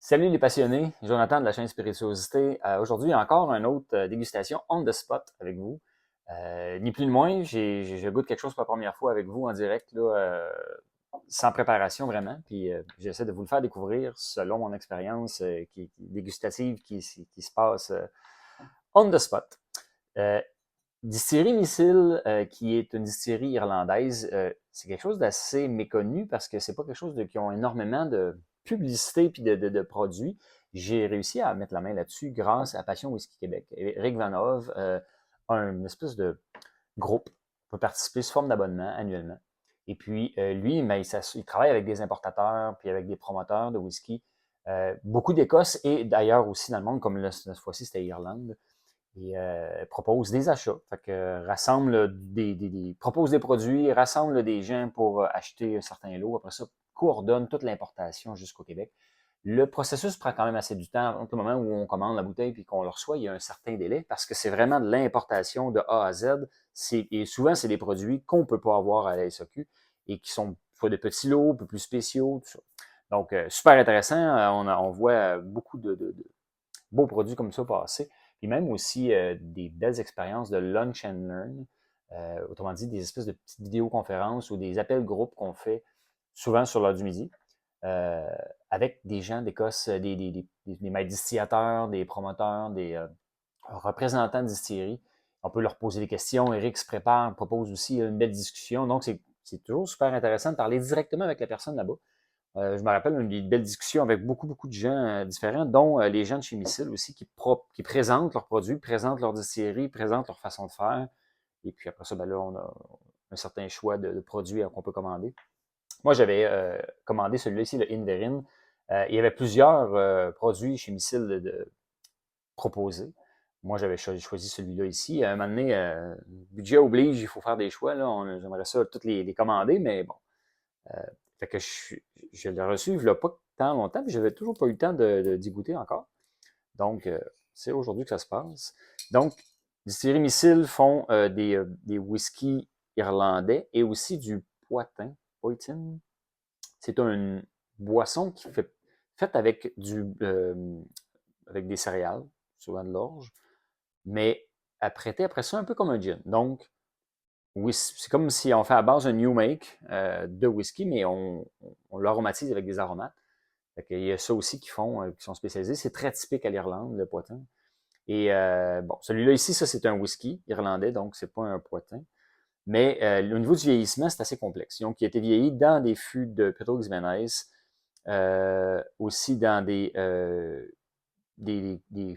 Salut les passionnés, Jonathan de la chaîne Spirituosité. Aujourd'hui, encore une autre dégustation on the spot avec vous. Ni plus ni moins, je goûte quelque chose pour la première fois avec vous en direct, là, sans préparation vraiment. Puis j'essaie de vous le faire découvrir selon mon expérience dégustative qui se passe on the spot. Euh, Distillerie Missile, qui est une distillerie irlandaise, c'est quelque chose d'assez méconnu parce que c'est pas quelque chose qui ont énormément de publicité puis de produits. J'ai réussi à mettre la main là-dessus grâce à Passion Whisky Québec. Eric Vanov a une espèce de groupe peut participer sous forme d'abonnement annuellement. Et puis, lui, mais il travaille avec des importateurs puis avec des promoteurs de whisky, beaucoup d'Écosse et d'ailleurs aussi dans le monde, comme cette fois-ci, c'était Irlande et propose des achats. Fait que rassemble propose des produits, rassemble des gens pour acheter un certain lot. Après ça, coordonne toute l'importation jusqu'au Québec. Le processus prend quand même assez du temps. Entre le moment où on commande la bouteille et qu'on le reçoit, il y a un certain délai parce que c'est vraiment de l'importation de A à Z. Et souvent, c'est des produits qu'on ne peut pas avoir à la SAQ et qui sont soit de petits lots, un peu plus spéciaux, tout ça. Donc, super intéressant. On voit beaucoup de beaux produits comme ça passer. Puis même aussi des belles expériences de lunch and learn, autrement dit, des espèces de petites vidéoconférences ou des appels groupes qu'on fait souvent sur l'heure du midi euh, avec des gens d'Écosse, des maîtres distillateurs, des promoteurs, des représentants de distillerie. On peut leur poser des questions. Eric se prépare, propose aussi une belle discussion. Donc, c'est toujours super intéressant de parler directement avec la personne là-bas. Je me rappelle une belle discussion avec beaucoup de gens différents, dont les gens de chez Missile aussi, qui présentent leurs produits, présentent leur distillerie, présentent leur façon de faire. Et puis après ça, ben là, on a un certain choix de produits qu'on peut commander. Moi, j'avais commandé celui-là ici, le Inverin. Il y avait plusieurs produits chez Missile proposés. Moi, j'avais choisi celui-là ici. À un moment donné, budget oblige, il faut faire des choix. J'aimerais ça toutes les commander, mais bon. Euh, fait que je l'ai reçu il n'y a pas tant longtemps, puis j'avais toujours pas eu le temps d'y goûter encore. Donc, c'est aujourd'hui que ça se passe. Donc, Distillerie Missile font des whiskies irlandais et aussi du poitin. Poitin. C'est une boisson qui fait faite avec des céréales, souvent de l'orge, mais apprêtée après ça un peu comme un gin. Donc, c'est comme si on fait à base un new make de whisky, mais on l'aromatise avec des aromates. Il y a ça aussi qui font, qui sont spécialisés. C'est très typique à l'Irlande, le poitin. Et bon, celui-là ici, ça c'est un whisky irlandais, donc c'est pas un poitin. Mais au niveau du vieillissement, c'est assez complexe. Donc, il a été vieilli dans des fûts de Pedro Ximénez, aussi dans des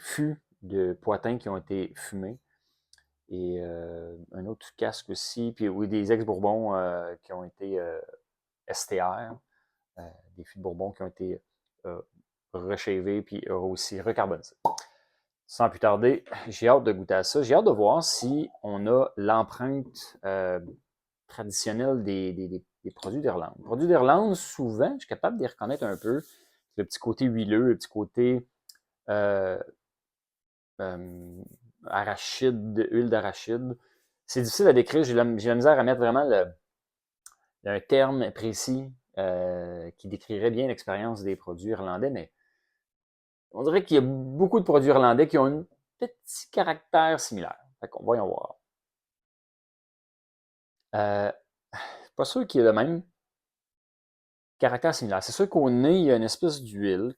fûts de poitin qui ont été fumés et un autre casque aussi, puis oui, des ex-Bourbons qui ont été STR, des fûts de Bourbon qui ont été euh, rechavés puis aussi recarbonisés. Sans plus tarder, j'ai hâte de goûter à ça. J'ai hâte de voir si on a l'empreinte traditionnelle des produits d'Irlande. Les produits d'Irlande, souvent, je suis capable de les reconnaître un peu. Le petit côté huileux, le petit côté euh, euh, arachide, huile d'arachide. C'est difficile à décrire. J'ai la misère à mettre vraiment un terme précis qui décrirait bien l'expérience des produits irlandais, mais on dirait qu'il y a beaucoup de produits irlandais qui ont un petit caractère similaire. Fait qu'on voyons voir. Euh, pas sûr qu'il y ait le même caractère similaire. C'est sûr qu'au nez, il y a une espèce d'huile,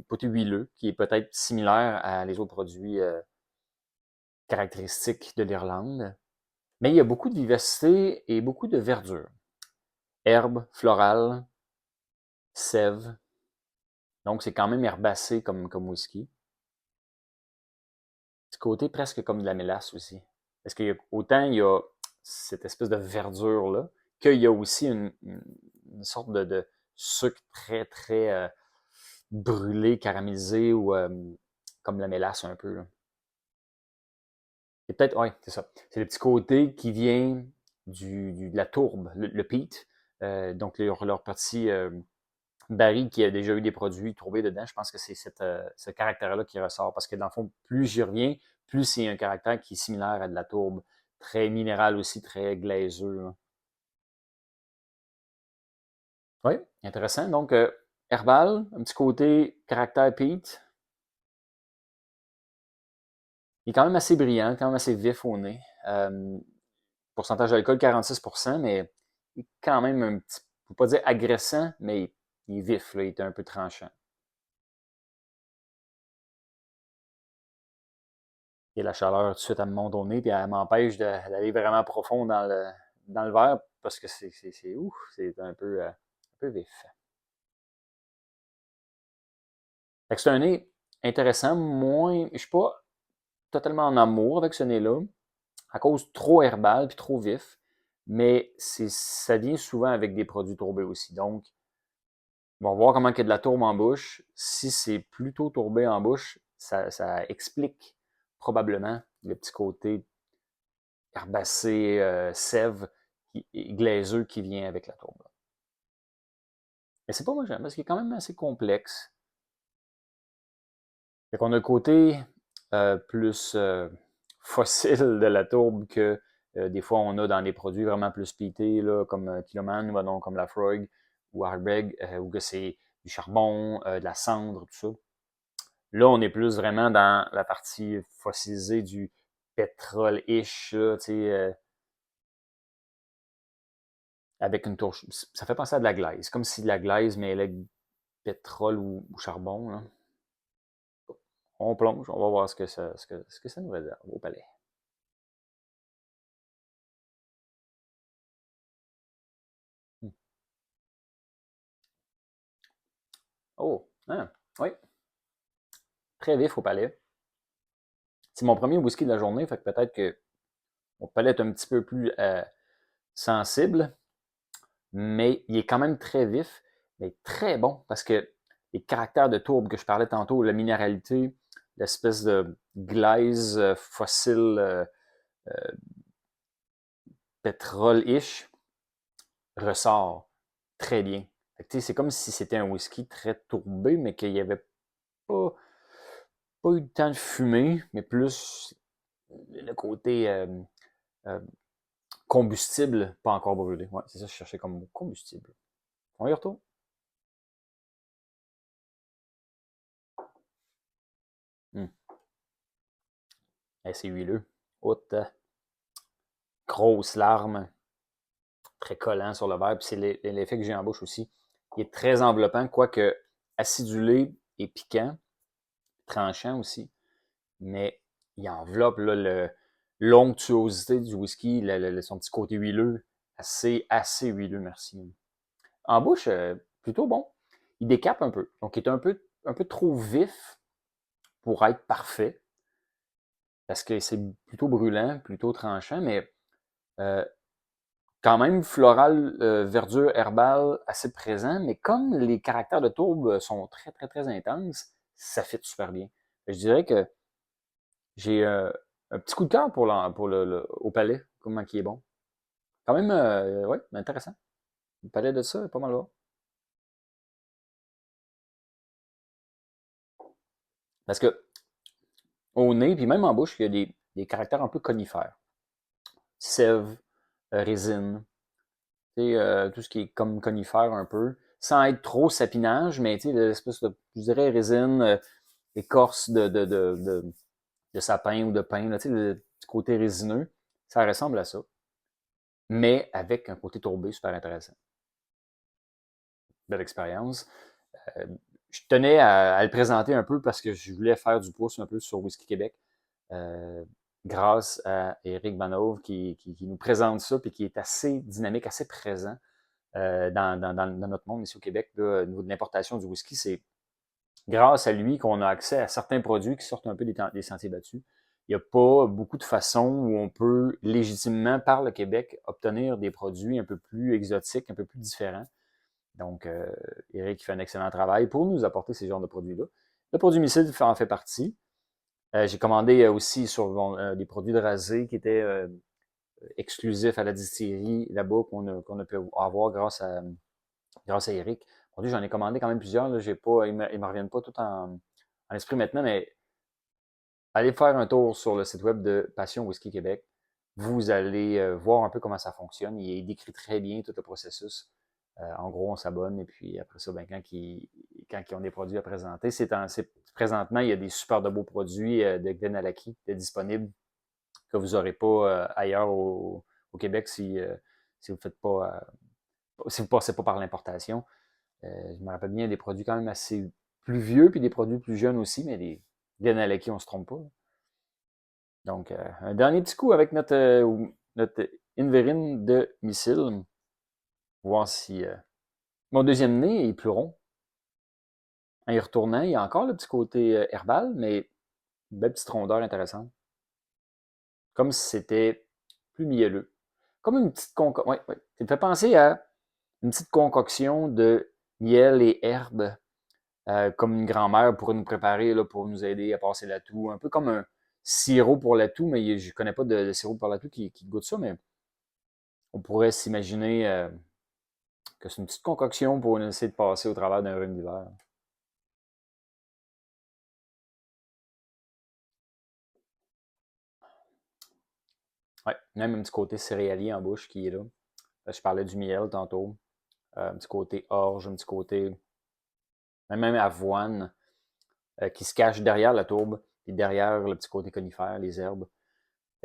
côté huileux, qui est peut-être similaire à les autres produits caractéristiques de l'Irlande. Mais il y a beaucoup de vivacité et beaucoup de verdure. Herbes, florales, sève. Donc, c'est quand même herbacé comme whisky. Ce côté presque comme de la mélasse aussi. Parce qu'autant il y a cette espèce de verdure-là, qu'il y a aussi une sorte de sucre très brûlé, caramélisé ou comme la mélasse un peu. Là. Et peut-être, oui, c'est ça. C'est le petit côté qui vient de la tourbe, le peat. Donc, leur petit baril qui a déjà eu des produits trouvés dedans, je pense que c'est ce caractère-là qui ressort. Parce que dans le fond, plus j'y reviens, plus c'est un caractère qui est similaire à de la tourbe. Très minéral aussi, très glaiseux. Là. Oui, intéressant. Donc, herbal, un petit côté caractère peat. Il est quand même assez brillant, quand même assez vif au nez. Pourcentage d'alcool 46%, mais il est quand même un petit, je ne peux pas dire agressant, mais il est vif, là, il est un peu tranchant. Et la chaleur tout de suite, elle me monte au nez, puis elle m'empêche d'aller vraiment profond dans le verre, parce que c'est un peu vif. Fait que c'est un nez intéressant, moins, je suis pas totalement en amour avec ce nez-là, à cause trop herbal puis trop vif, mais ça vient souvent avec des produits tourbés aussi. Donc, on va voir comment il y a de la tourbe en bouche. Si c'est plutôt tourbé en bouche, ça explique probablement le petit côté herbacé, sève, glaiseux qui vient avec la tourbe. Mais c'est pas moi j'aime, parce qu'il est quand même assez complexe. Fait qu'on a le côté plus fossile de la tourbe que des fois on a dans des produits vraiment plus pités, là, comme Kiloman, ou non, comme la Frog ou Ardbeg, où que c'est du charbon, de la cendre, tout ça. Là, on est plus vraiment dans la partie fossilisée du pétrole-ish, là, tu sais, avec une touche. Ça fait penser à de la glaise, comme si de la glaise mêlait pétrole ou charbon, là. On plonge, on va voir ce que ça nous réserve au palais. Hmm. Oh, hein, oui, très vif au palais. C'est mon premier whisky de la journée, fait que peut-être que mon palais est un petit peu plus sensible, mais il est quand même très vif, mais très bon, parce que les caractères de tourbe que je parlais tantôt, la minéralité, l'espèce de glaise fossile euh, pétrole-ish ressort très bien. C'est comme si c'était un whisky très tourbé, mais qu'il n'y avait pas, pas eu le temps de fumer, mais plus le côté euh, combustible, pas encore brûlé. Ouais, c'est ça que je cherchais comme mot, combustible. On y retourne. Hum. C'est huileux. Haute, grosse larme, très collant sur le verre. Puis c'est l'effet que j'ai en bouche aussi. Il est très enveloppant, quoique acidulé et piquant, tranchant aussi. Mais il enveloppe là, l'onctuosité du whisky, son petit côté huileux, assez huileux, merci. En bouche, plutôt bon. Il décape un peu. Donc, il est un peu trop vif pour être parfait, parce que c'est plutôt brûlant, plutôt tranchant, mais euh, quand même floral, verdure herbale assez présent, mais comme les caractères de tourbe sont très intenses, ça fit super bien. Je dirais que j'ai un petit coup de cœur pour au palais, comment qui est bon. Quand même, ouais, intéressant. Le palais de ça est pas mal bon. Parce que au nez, puis même en bouche, il y a des caractères un peu conifères. Sève, résine, tu sais, tout ce qui est comme conifère un peu, sans être trop sapinage, mais tu sais, l'espèce de, je dirais, résine, écorce de sapin ou de pin, là, tu sais, le petit côté résineux, ça ressemble à ça, mais avec un côté tourbé super intéressant. Belle expérience. Euh, je tenais à le présenter un peu parce que je voulais faire du pouce un peu sur Whisky Québec. Euh, grâce à Eric Banov qui nous présente ça et qui est assez dynamique, assez présent dans notre monde ici au Québec, là, au niveau de l'importation du whisky. C'est grâce à lui qu'on a accès à certains produits qui sortent un peu des sentiers battus. Il n'y a pas beaucoup de façons où on peut légitimement, par le Québec, obtenir des produits un peu plus exotiques, un peu plus différents. Donc, Eric fait un excellent travail pour nous apporter ces genres de produits-là. Le produit missile en fait partie. J'ai commandé aussi sur des produits de rasé qui étaient exclusifs à la distillerie là-bas qu'on a pu avoir grâce à Eric. Aujourd'hui, j'en ai commandé quand même plusieurs. Là. J'ai pas, ils me reviennent pas tout en esprit maintenant, mais allez faire un tour sur le site web de Passion Whisky Québec. Vous allez voir un peu comment ça fonctionne. Il décrit très bien tout le processus. En gros, on s'abonne et puis après ça, ben, quand ils ont des produits à présenter, présentement, il y a des super de beaux produits de Glenallachie disponibles que vous n'aurez pas ailleurs au Québec si vous faites pas si vous passez pas par l'importation. Je me rappelle bien des produits quand même assez plus vieux, puis des produits plus jeunes aussi, mais les Glenallachie, on se trompe pas. Donc, un dernier petit coup avec notre Inverine de missile. Voir si mon deuxième nez est plus rond. En y retournant, il y a encore le petit côté herbal, mais une belle petite rondeur intéressante. Comme si c'était plus mielleux. Comme une petite concoction. Ouais, ouais. Ça me fait penser à une petite concoction de miel et herbes, comme une grand-mère pourrait nous préparer là, pour nous aider à passer la toux. Un peu comme un sirop pour la toux, mais je ne connais pas de sirop pour la toux qui goûte ça, mais on pourrait s'imaginer que c'est une petite concoction pour essayer de passer au travers d'un rhume d'hiver. Ouais, même un petit côté céréalier en bouche qui est là. Je parlais du miel tantôt. Un petit côté orge, un petit côté même avoine qui se cache derrière la tourbe et derrière le petit côté conifère, les herbes.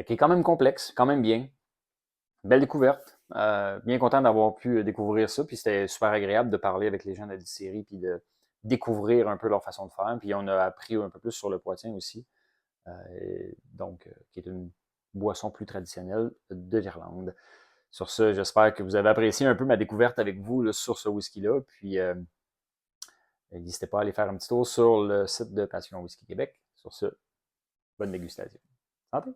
Qui est quand même complexe, quand même bien. Belle découverte. Bien content d'avoir pu découvrir ça. Puis c'était super agréable de parler avec les gens de la distillerie puis de découvrir un peu leur façon de faire. Puis on a appris un peu plus sur le poitin aussi. Qui est une boisson plus traditionnelle de l'Irlande. Sur ce, j'espère que vous avez apprécié un peu ma découverte avec vous là, sur ce whisky-là. Puis, n'hésitez pas à aller faire un petit tour sur le site de Passion Whisky Québec. Sur ce, bonne dégustation. Santé!